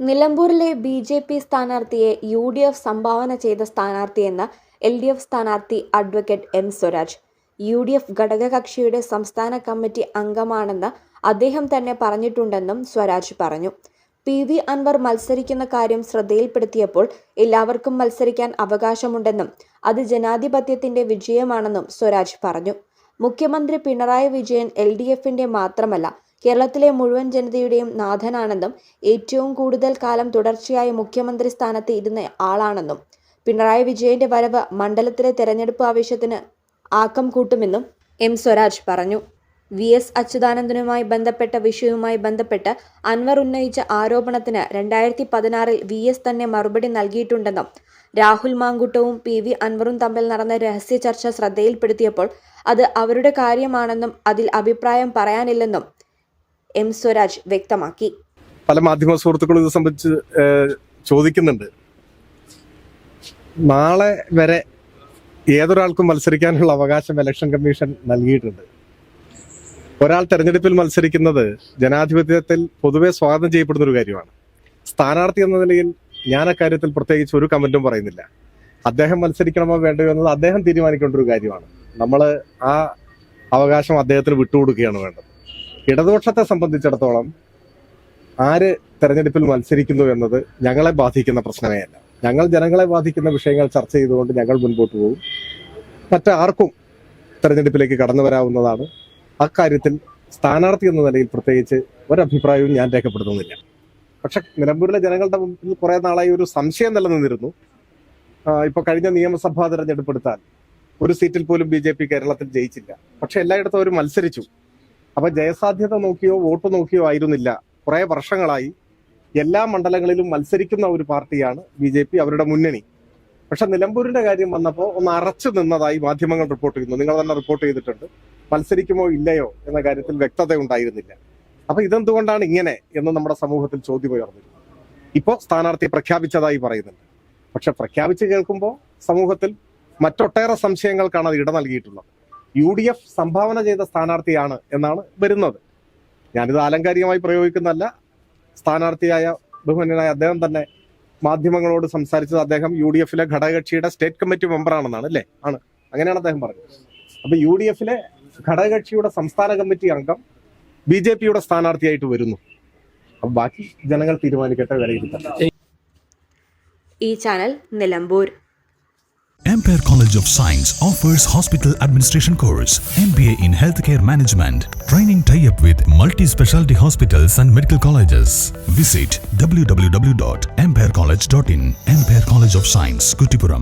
നിലമ്പൂരിലെ ബി.ജെ.പി സ്ഥാനാർത്ഥിയെ യു.ഡി.എഫ് സംഭാവന ചെയ്ത സ്ഥാനാർത്ഥിയെന്ന എൽ.ഡി.എഫ് സ്ഥാനാർത്ഥി അഡ്വക്കേറ്റ് എം. സ്വരാജ് യു.ഡി.എഫ് ഘടകകക്ഷിയുടെ സംസ്ഥാന കമ്മിറ്റി അംഗമാണെന്ന് അദ്ദേഹം തന്നെ പറഞ്ഞിട്ടുണ്ടെന്നും സ്വരാജ് പറഞ്ഞു. പി.വി. അൻവർ മത്സരിക്കുന്ന കാര്യം ശ്രദ്ധയിൽപ്പെടുത്തിയപ്പോൾ എല്ലാവർക്കും മത്സരിക്കാൻ അവകാശമുണ്ടെന്നും അത് ജനാധിപത്യത്തിന്റെ വിജയമാണെന്നും സ്വരാജ് പറഞ്ഞു. മുഖ്യമന്ത്രി പിണറായി വിജയൻ എൽ.ഡി.എഫിന്റെ മാത്രമല്ല കേരളത്തിലെ മുഴുവൻ ജനതയുടെയും നാഥനാണെന്നും ഏറ്റവും കൂടുതൽ കാലം തുടർച്ചയായി മുഖ്യമന്ത്രി സ്ഥാനത്ത് ഇരുന്ന ആളാണെന്നും പിണറായി വിജയന്റെ വരവ് മണ്ഡലത്തിലെ തെരഞ്ഞെടുപ്പ് ആവേശത്തിന് ആക്കം കൂട്ടുമെന്നും എം. സ്വരാജ് പറഞ്ഞു. വി.എസ്. അച്യുതാനന്ദനുമായി ബന്ധപ്പെട്ട വിഷയവുമായി ബന്ധപ്പെട്ട് അൻവർ ഉന്നയിച്ച ആരോപണത്തിന് 2016 വി.എസ്. തന്നെ മറുപടി നൽകിയിട്ടുണ്ടെന്നും രാഹുൽ മാങ്കൂട്ടവും പി.വി. അൻവറും തമ്മിൽ നടന്ന രഹസ്യ ചർച്ച ശ്രദ്ധയിൽപ്പെടുത്തിയപ്പോൾ അത് അവരുടെ കാര്യമാണെന്നും അതിൽ അഭിപ്രായം പറയാനില്ലെന്നും എം. സ്വരാജ് വ്യക്തമാക്കി. പല മാധ്യമ സുഹൃത്തുക്കളും ഇത് സംബന്ധിച്ച് ചോദിക്കുന്നുണ്ട്. നാളെ വരെ ഏതൊരാൾക്കും മത്സരിക്കാനുള്ള അവകാശം ഇലക്ഷൻ കമ്മീഷൻ നൽകിയിട്ടുണ്ട്. ഒരാൾ തെരഞ്ഞെടുപ്പിൽ മത്സരിക്കുന്നത് ജനാധിപത്യത്തിൽ പൊതുവെ സ്വാഗതം ചെയ്യപ്പെടുന്ന ഒരു കാര്യമാണ്. സ്ഥാനാർത്ഥി എന്ന നിലയിൽ ഞാൻ അക്കാര്യത്തിൽ പ്രത്യേകിച്ച് ഒരു കമന്റും പറയുന്നില്ല. അദ്ദേഹം മത്സരിക്കണമോ വേണ്ടയോ എന്നത് അദ്ദേഹം തീരുമാനിക്കേണ്ട ഒരു കാര്യമാണ്. നമ്മൾ ആ അവകാശം അദ്ദേഹത്തിന് വിട്ടുകൊടുക്കുകയാണ് വേണ്ടത്. ഇടതുപക്ഷത്തെ സംബന്ധിച്ചിടത്തോളം ആര് തെരഞ്ഞെടുപ്പിൽ മത്സരിക്കുന്നു എന്നത് ഞങ്ങളെ ബാധിക്കുന്ന പ്രശ്നമേ അല്ല. ഞങ്ങൾ ജനങ്ങളെ ബാധിക്കുന്ന വിഷയങ്ങൾ ചർച്ച ചെയ്തുകൊണ്ട് ഞങ്ങൾ മുൻപോട്ട് പോകും. മറ്റാർക്കും തെരഞ്ഞെടുപ്പിലേക്ക് കടന്നു വരാവുന്നതാണ്. അക്കാര്യത്തിൽ സ്ഥാനാർത്ഥി എന്ന നിലയിൽ പ്രത്യേകിച്ച് ഒരഭിപ്രായവും ഞാൻ രേഖപ്പെടുത്തുന്നില്ല. പക്ഷെ നിലമ്പൂരിലെ ജനങ്ങളുടെ മുമ്പിൽ കുറെ നാളായി ഒരു സംശയം നിലനിന്നിരുന്നു. ഇപ്പൊ കഴിഞ്ഞ നിയമസഭാ തെരഞ്ഞെടുപ്പെടുത്താൽ ഒരു സീറ്റിൽ പോലും ബി.ജെ.പി കേരളത്തിൽ ജയിച്ചില്ല. പക്ഷെ എല്ലായിടത്തും അവർ മത്സരിച്ചു. അപ്പൊ ജയസാധ്യത നോക്കിയോ വോട്ട് നോക്കിയോ ആയിരുന്നില്ല. കുറെ വർഷങ്ങളായി എല്ലാ മണ്ഡലങ്ങളിലും മത്സരിക്കുന്ന ഒരു പാർട്ടിയാണ് ബി.ജെ.പി, അവരുടെ മുന്നണി. പക്ഷെ നിലമ്പൂരിന്റെ കാര്യം വന്നപ്പോൾ ഒന്ന് അറച്ചു നിന്നതായി മാധ്യമങ്ങൾ റിപ്പോർട്ട് ചെയ്യുന്നു. നിങ്ങൾ തന്നെ റിപ്പോർട്ട് ചെയ്തിട്ടുണ്ട്. മത്സരിക്കുമോ ഇല്ലയോ എന്ന കാര്യത്തിൽ വ്യക്തത ഉണ്ടായിരുന്നില്ല. അപ്പൊ ഇതെന്തുകൊണ്ടാണ് ഇങ്ങനെ എന്ന് നമ്മുടെ സമൂഹത്തിൽ ചോദ്യം ഉയർന്നിരുന്നു. ഇപ്പോൾ സ്ഥാനാർത്ഥി പ്രഖ്യാപിച്ചതായി പറയുന്നുണ്ട്. പക്ഷെ പ്രഖ്യാപിച്ച് കേൾക്കുമ്പോൾ സമൂഹത്തിൽ മറ്റൊട്ടേറെ സംശയങ്ങൾക്കാണ് അത് ഇട നൽകിയിട്ടുള്ളത്. യു.ഡി.എഫ് സംഭാവന ചെയ്ത സ്ഥാനാർത്ഥിയാണ് എന്നാണ് വരുന്നത്. ഞാനിത് ആലങ്കാരികമായി പ്രയോഗിക്കുന്നതല്ല. സ്ഥാനാർത്ഥിയായ ബഹുമാന്യനായ അദ്ദേഹം തന്നെ മാധ്യമങ്ങളോട് സംസാരിച്ചത് അദ്ദേഹം യു.ഡി.എഫിലെ ഘടകകക്ഷിയുടെ സ്റ്റേറ്റ് കമ്മിറ്റി മെമ്പറാണെന്നാണ്, അല്ലേ? ആണ്, അങ്ങനെയാണ് അദ്ദേഹം പറഞ്ഞത്. അപ്പൊ യു.ഡി.എഫിലെ ഘടകകക്ഷിയുടെ സംസ്ഥാന കമ്മിറ്റി അംഗം ബി.ജെ.പിയുടെ സ്ഥാനാർത്ഥിയായിട്ട് വരുന്നു. അപ്പൊ ബാക്കി ജനങ്ങൾ തീരുമാനിക്കട്ടെ, വിലയിരുത്തട്ടെ. ഈ channel Nilambur. Ampere College of Science offers Hospital Administration course, MBA in Healthcare Management, training tie-up with multi-specialty hospitals and medical colleges. Visit www.amperecollege.in. Ampere College of Science, Kuttipuram.